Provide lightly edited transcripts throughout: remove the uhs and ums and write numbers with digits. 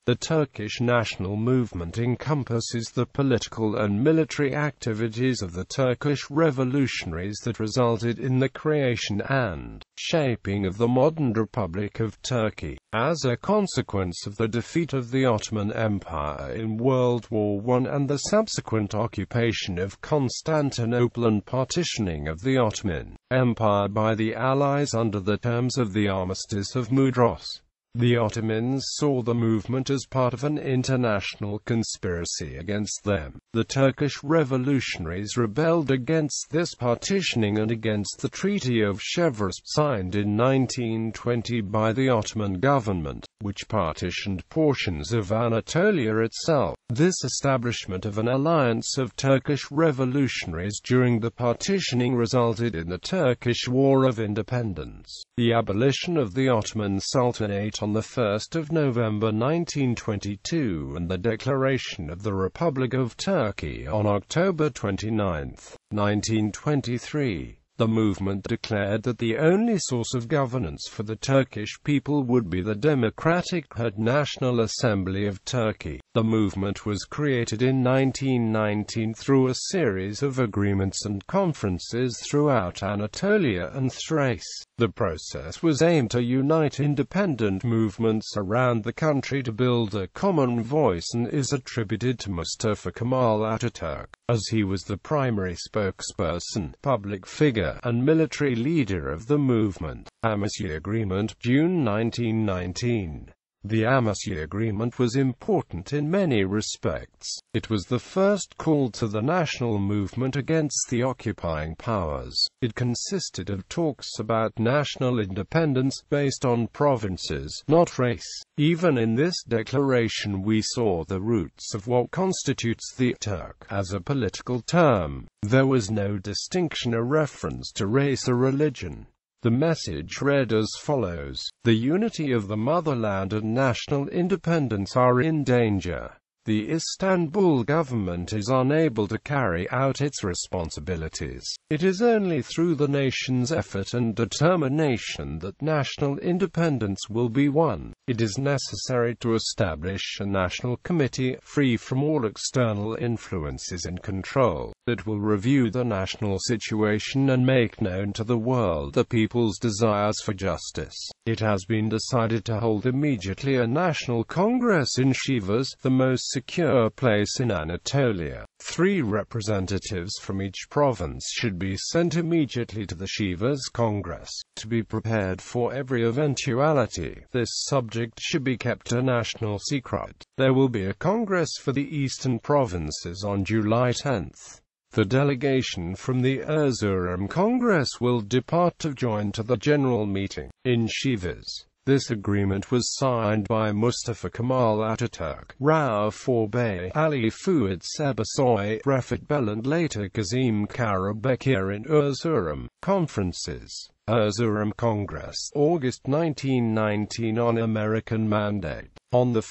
The Turkish National Movement encompasses the political and military activities of the Turkish revolutionaries that resulted in the creation and shaping of the modern Republic of Turkey. As a consequence of the defeat of the Ottoman Empire in World War I and the subsequent occupation of Constantinople and partitioning of the Ottoman Empire by the Allies under the terms of the Armistice of Mudros, the Ottomans saw the movement as part of an international conspiracy against them. The Turkish revolutionaries rebelled against this partitioning and against the Treaty of Sèvres, signed in 1920 by the Ottoman government, which partitioned portions of Anatolia itself. This establishment of an alliance of Turkish revolutionaries during the partitioning resulted in the Turkish War of Independence, the abolition of the Ottoman Sultanate on 1 November 1922, and the declaration of the Republic of Turkey on October 29, 1923. The movement declared that the only source of governance for the Turkish people would be the democratic-led National Assembly of Turkey. The movement was created in 1919 through a series of agreements and conferences throughout Anatolia and Thrace. The process was aimed to unite independent movements around the country to build a common voice and is attributed to Mustafa Kemal Ataturk, as he was the primary spokesperson, public figure, and military leader of the movement. Amity Agreement, June 1919. The Amity Agreement was important in many respects. It was the first call to the national movement against the occupying powers. It consisted of talks about national independence based on provinces, not race. Even in this declaration we saw the roots of what constitutes the Turk as a political term. There was no distinction or reference to race or religion. The message read as follows: the unity of the motherland and national independence are in danger. The Istanbul government is unable to carry out its responsibilities. It is only through the nation's effort and determination that national independence will be won. It is necessary to establish a national committee, free from all external influences and control, that will review the national situation and make known to the world the people's desires for justice. It has been decided to hold immediately a national congress in Shivas, the most secure place in Anatolia. 3 representatives from each province should be sent immediately to the Shivas Congress, to be prepared for every eventuality. This subject should be kept a national secret. There will be a congress for the eastern provinces on July 10. The delegation from the Erzurum Congress will depart to join to the general meeting in Shivas. This agreement was signed by Mustafa Kemal Ataturk, Rauf Bey, Ali Fuad Sebasoy, Refat Bel and later Kazim Karabekir in Erzurum. Conferences. Erzurum Congress, August 1919 on American mandate. On 1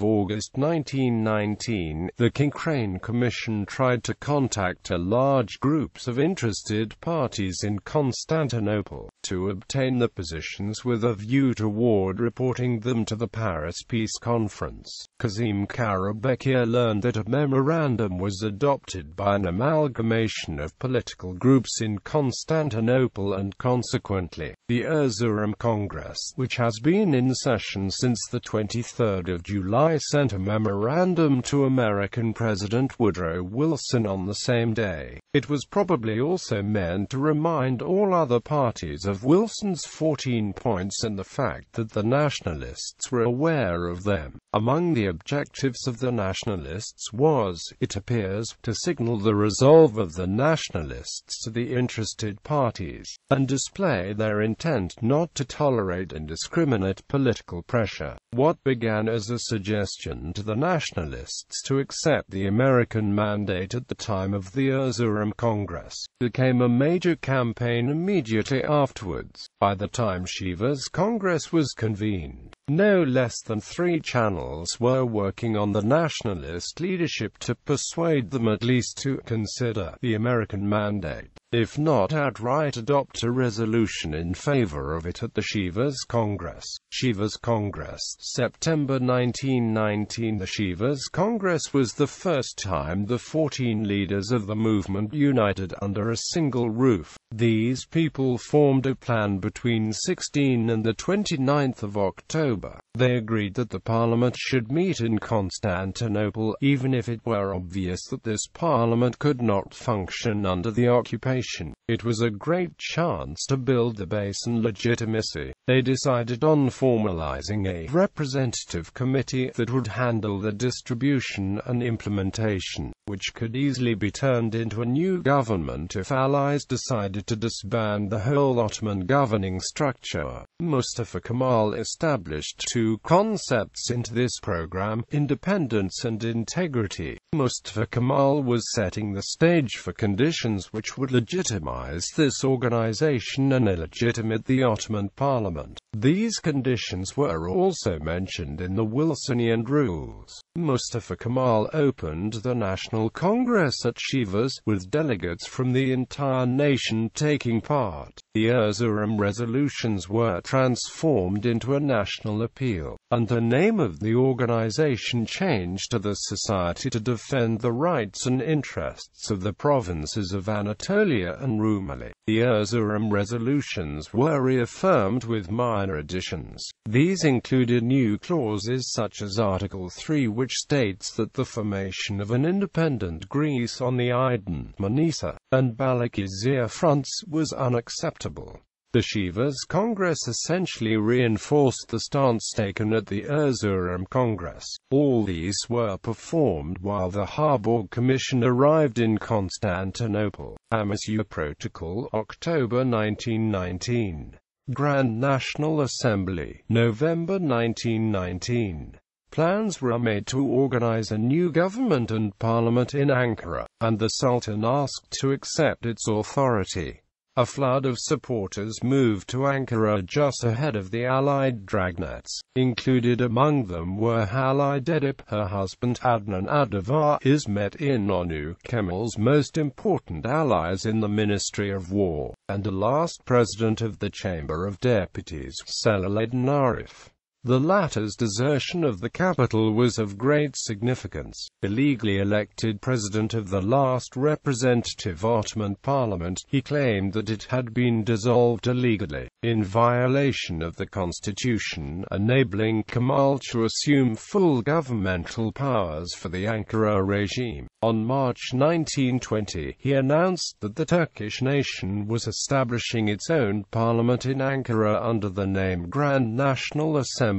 August 1919, the Cochrane Commission tried to contact large groups of interested parties in Constantinople, to obtain the positions with a view toward reporting them to the Paris Peace Conference. Kazim Karabekir learned that a memorandum was adopted by an amalgamation of political groups in Constantinople and consequently, the Erzurum Congress, which has been in session since the 23rd of July, sent a memorandum to American President Woodrow Wilson on the same day. It was probably also meant to remind all other parties of Wilson's 14 points and the fact that the nationalists were aware of them. Among the objectives of the nationalists was, it appears, to signal the resolve of the nationalists to the interested parties, and display their intent not to tolerate indiscriminate political pressure. What began as a suggestion to the nationalists to accept the American mandate at the time of the Erzurum Congress became a major campaign immediately afterwards. By the time Shivas Congress was convened, no less than 3 channels were working on the nationalist leadership to persuade them at least to consider the American mandate. if not outright adopt a resolution in favor of it at the Shivas Congress. Shivas Congress, September 1919. The Shivas Congress was the first time the 14 leaders of the movement united under a single roof. These people formed a plan between 16 and the 29th of October. They agreed that the parliament should meet in Constantinople, even if it were obvious that this parliament could not function under the occupation. It was a great chance to build the base and legitimacy. They decided on formalizing a representative committee that would handle the distribution and implementation, which could easily be turned into a new government if allies decided to disband the whole Ottoman governing structure. Mustafa Kemal established two concepts into this program: independence and integrity. Mustafa Kemal was setting the stage for conditions which would legitimize this organization and illegitimate the Ottoman parliament. These conditions were also mentioned in the Wilsonian rules. Mustafa Kemal opened the National Congress at Shivas, with delegates from the entire nation taking part. The Erzurum resolutions were transformed into a national appeal, and the name of the organization changed to the Society to Defend the Rights and Interests of the Provinces of Anatolia and Rumeli. The Erzurum resolutions were reaffirmed with minor additions. These included new clauses such as Article 3, which states that the formation of an independent Greece on the Aydın, Manisa, and Balıkesir fronts was unacceptable. The Shivas Congress essentially reinforced the stance taken at the Erzurum Congress. All these were performed while the Harburg Commission arrived in Constantinople. Amity Protocol, October 1919. Grand National Assembly, November 1919. Plans were made to organize a new government and parliament in Ankara, and the Sultan asked to accept its authority. A flood of supporters moved to Ankara just ahead of the Allied dragnets. Included among them were Halide Edip, her husband Adnan Adavar, İsmet İnönü, Kemal's most important allies in the Ministry of War, and the last president of the Chamber of Deputies, Selahattin Arif. The latter's desertion of the capital was of great significance. Illegally elected president of the last representative Ottoman parliament, he claimed that it had been dissolved illegally, in violation of the constitution, enabling Kemal to assume full governmental powers for the Ankara regime. On March 1920, he announced that the Turkish nation was establishing its own parliament in Ankara under the name Grand National Assembly.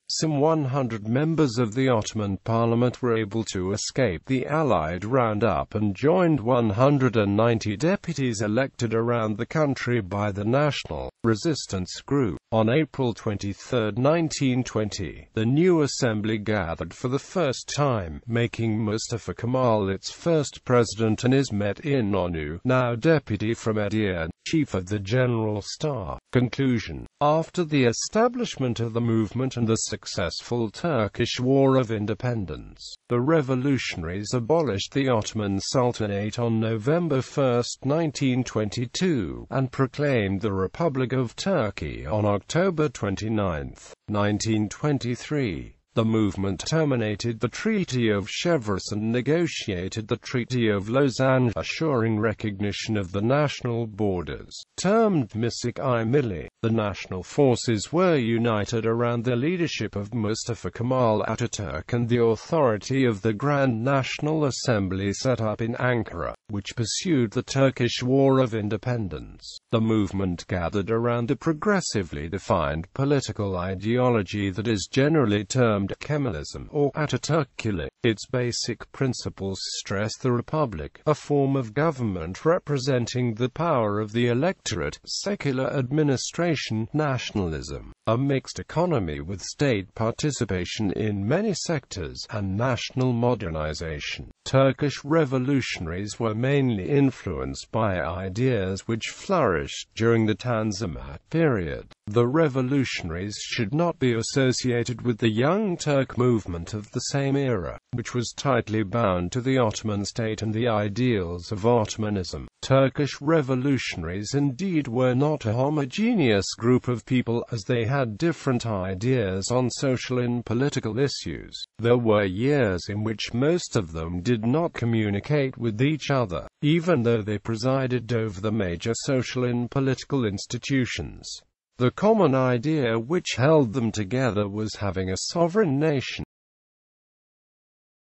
Some 100 members of the Ottoman parliament were able to escape the Allied roundup and joined 190 deputies elected around the country by the national resistance group. On April 23, 1920, the new assembly gathered for the first time, making Mustafa Kemal its first president and İsmet İnönü, now deputy from Edirne, chief of the General Staff. Conclusion. After the establishment of the movement and the successful Turkish War of Independence, the revolutionaries abolished the Ottoman Sultanate on November 1, 1922, and proclaimed the Republic of Turkey on October 29, 1923. The movement terminated the Treaty of Sèvres and negotiated the Treaty of Lausanne, assuring recognition of the national borders. Termed Misik I Milli, the national forces were united around the leadership of Mustafa Kemal Atatürk and the authority of the Grand National Assembly set up in Ankara, which pursued the Turkish War of Independence. The movement gathered around a progressively defined political ideology that is generally termed Kemalism or Atatürkçülük. Its basic principles stress the republic, a form of government representing the power of the electorate, secular administration, nationalism, a mixed economy with state participation in many sectors, and national modernization. Turkish revolutionaries were mainly influenced by ideas which flourished during the Tanzimat period. The revolutionaries should not be associated with the Young Turk movement of the same era, which was tightly bound to the Ottoman state and the ideals of Ottomanism. Turkish revolutionaries indeed were not a homogeneous group of people, as they had different ideas on social and political issues. There were years in which most of them did not communicate with each other, even though they presided over the major social and political institutions. The common idea which held them together was having a sovereign nation.